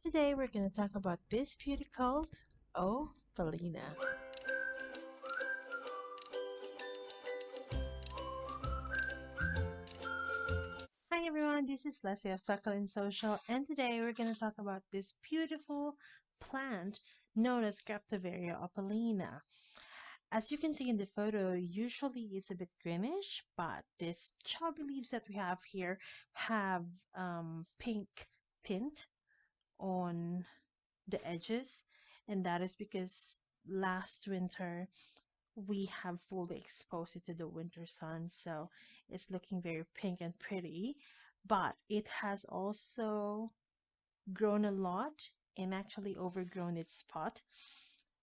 Today we're going to talk about this beauty called Opalina. Hi everyone, this is Leslie of Succulent Social, and today we're going to talk about this beautiful plant known as Graptoveria Opalina. As you can see in the photo, usually it's a bit greenish, but these chubby leaves that we have here have pink tint on the edges, and that is because last winter we have fully exposed it to the winter sun, so it's looking very pink and pretty. But it has also grown a lot and actually overgrown its pot,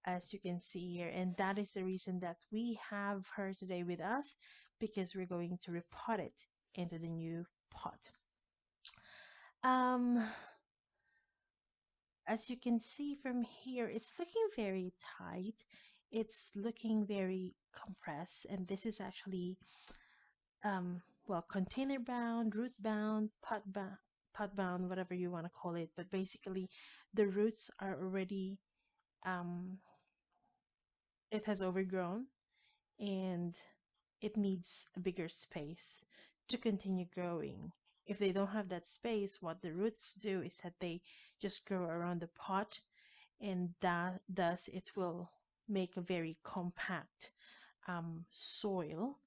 as you can see here, and that is the reason that we have her today with us, because we're going to repot it into the new pot. um as you can see from here, it's looking very tight. It's looking very compressed, and this is actually well, container bound, root bound, pot bound, whatever you want to call it. But basically, the roots are already um, it has overgrown, and it needs a bigger space to continue growing. If they don't have that space, what the roots do is that they just grow around the pot, and that thus it will make a very compact soil.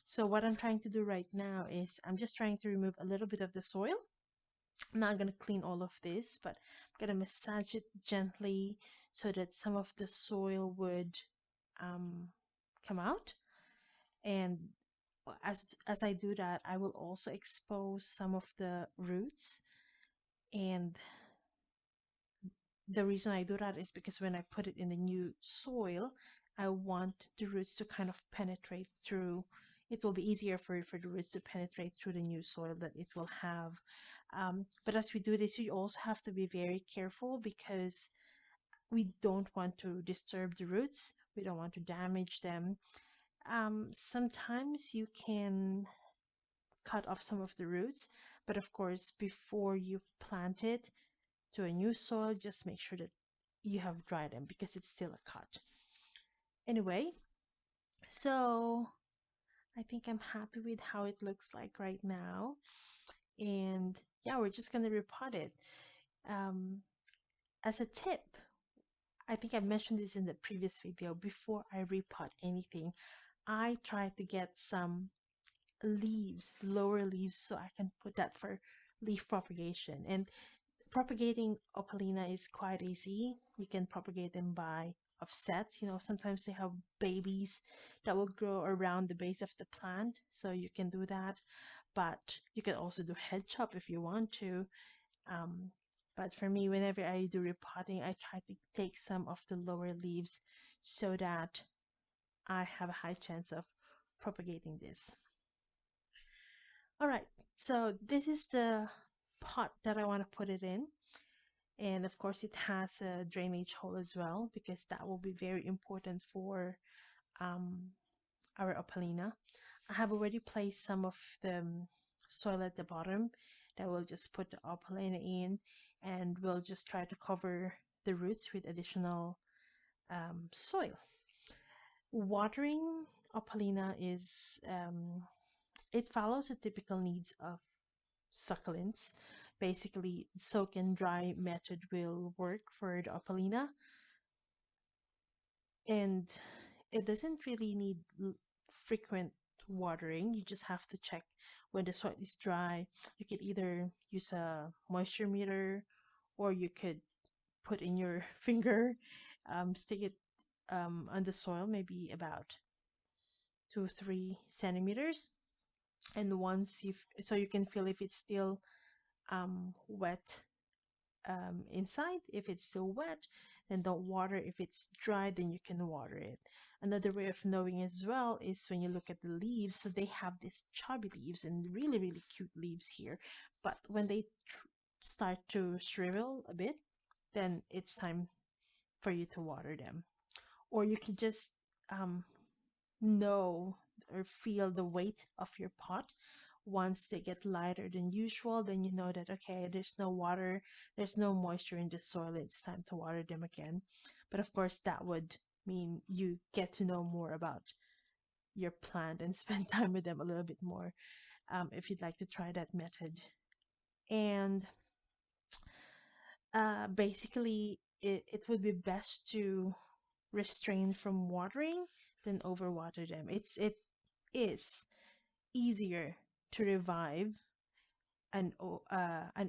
So what I'm trying to do right now is I'm just trying to remove a little bit of the soil. I'm not going to clean all of this, but I'm going to massage it gently so that some of the soil would um, come out. And as I do that, I will also expose some of the roots. And the reason I do that is because when I put it in the new soil, I want the roots to kind of penetrate through. It will be easier for the roots to penetrate through the new soil that it will have. But as we do this, we also have to be very careful because we don't want to disturb the roots. We don't want to damage them. Sometimes you can cut off some of the roots, but of course, before you plant it to a new soil, just make sure that you have dried them because it's still a cut. Anyway, so I think I'm happy with how it looks like right now. And yeah, we're just gonna repot it. Um, as a tip, I think I mentioned this in the previous video. Before I repot anything, I try to get some leaves, lower leaves, so I can put that for leaf propagation. And propagating opalina is quite easy. You can propagate them by offsets. Sometimes they have babies that will grow around the base of the plant, so you can do that. But you can also do head chop if you want to. Um, but for me, whenever I do repotting, I try to take some of the lower leaves so that I have a high chance of propagating this. All right, so this is the pot that I want to put it in. And of course, it has a drainage hole as well because that will be very important for um, our opalina. I have already placed some of the soil at the bottom that we'll just put the opalina in, and we'll just try to cover the roots with additional soil. Watering opalina is it follows the typical needs of succulents. Basically, soak and dry method will work for the opalina, and it doesn't really need frequent watering. You just have to check when the soil is dry. You could either use a moisture meter, or you could put in your finger, stick it on the soil, maybe about 2-3 centimeters, and once so you can feel if it's still wet inside. If it's still wet, then don't water. If it's dry, then you can water it. Another way of knowing as well is when you look at the leaves. So they have these chubby leaves and really, really cute leaves here. But when they start to shrivel a bit, then it's time for you to water them. Or you can just know or feel the weight of your pot Once they get lighter than usual, then you know that okay, there's no water, there's no moisture in the soil, it's time to water them again. But of course, that would mean you get to know more about your plant and spend time with them a little bit more, if you'd like to try that method. And basically, it would be best to restrain from watering than overwater them. It is easier to revive an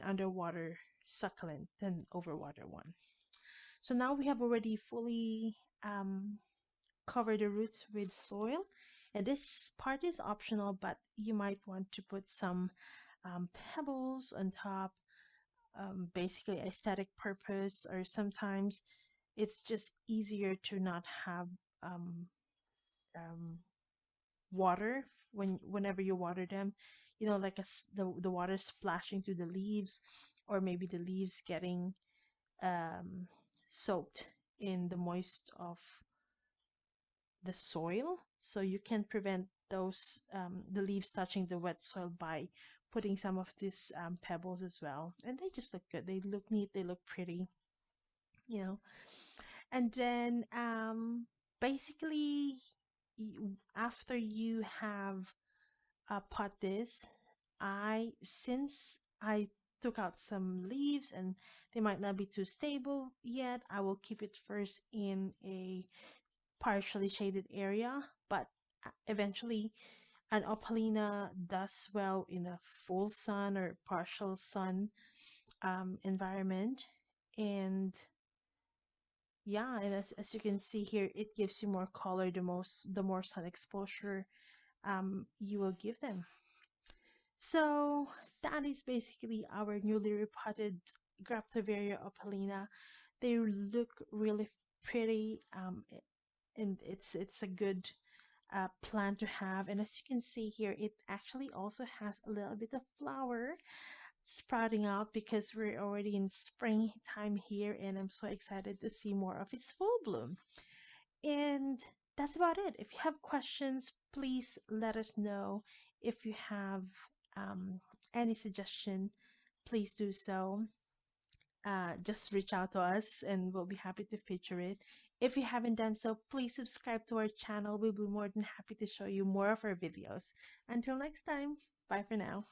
underwater succulent than overwater one. So now we have already fully covered the roots with soil, and this part is optional, but you might want to put some pebbles on top, basically aesthetic purpose, or sometimes it's just easier to not have um, um, water whenever you water them, like the water splashing through the leaves, or maybe the leaves getting um, soaked in the moist of the soil. So you can prevent those the leaves touching the wet soil by putting some of these pebbles as well, and they just look good, they look neat, they look pretty, you know and then basically, after you have pot this, since I took out some leaves and they might not be too stable yet, I will keep it first in a partially shaded area. But eventually, an opalina does well in a full sun or partial sun environment. And yeah, and as you can see here, it gives you more color the more sun exposure you will give them. So that is basically our newly repotted Graptoveria Opalina. They look really pretty, and it's a good plant to have. And as you can see here, it actually also has a little bit of flower sprouting out because we're already in springtime here, and I'm so excited to see more of its full bloom. And that's about it. If you have questions, please let us know. If you have um, any suggestion, please do so. Just reach out to us and we'll be happy to feature it. If you haven't done so, please subscribe to our channel. We'll be more than happy to show you more of our videos. Until next time, bye for now.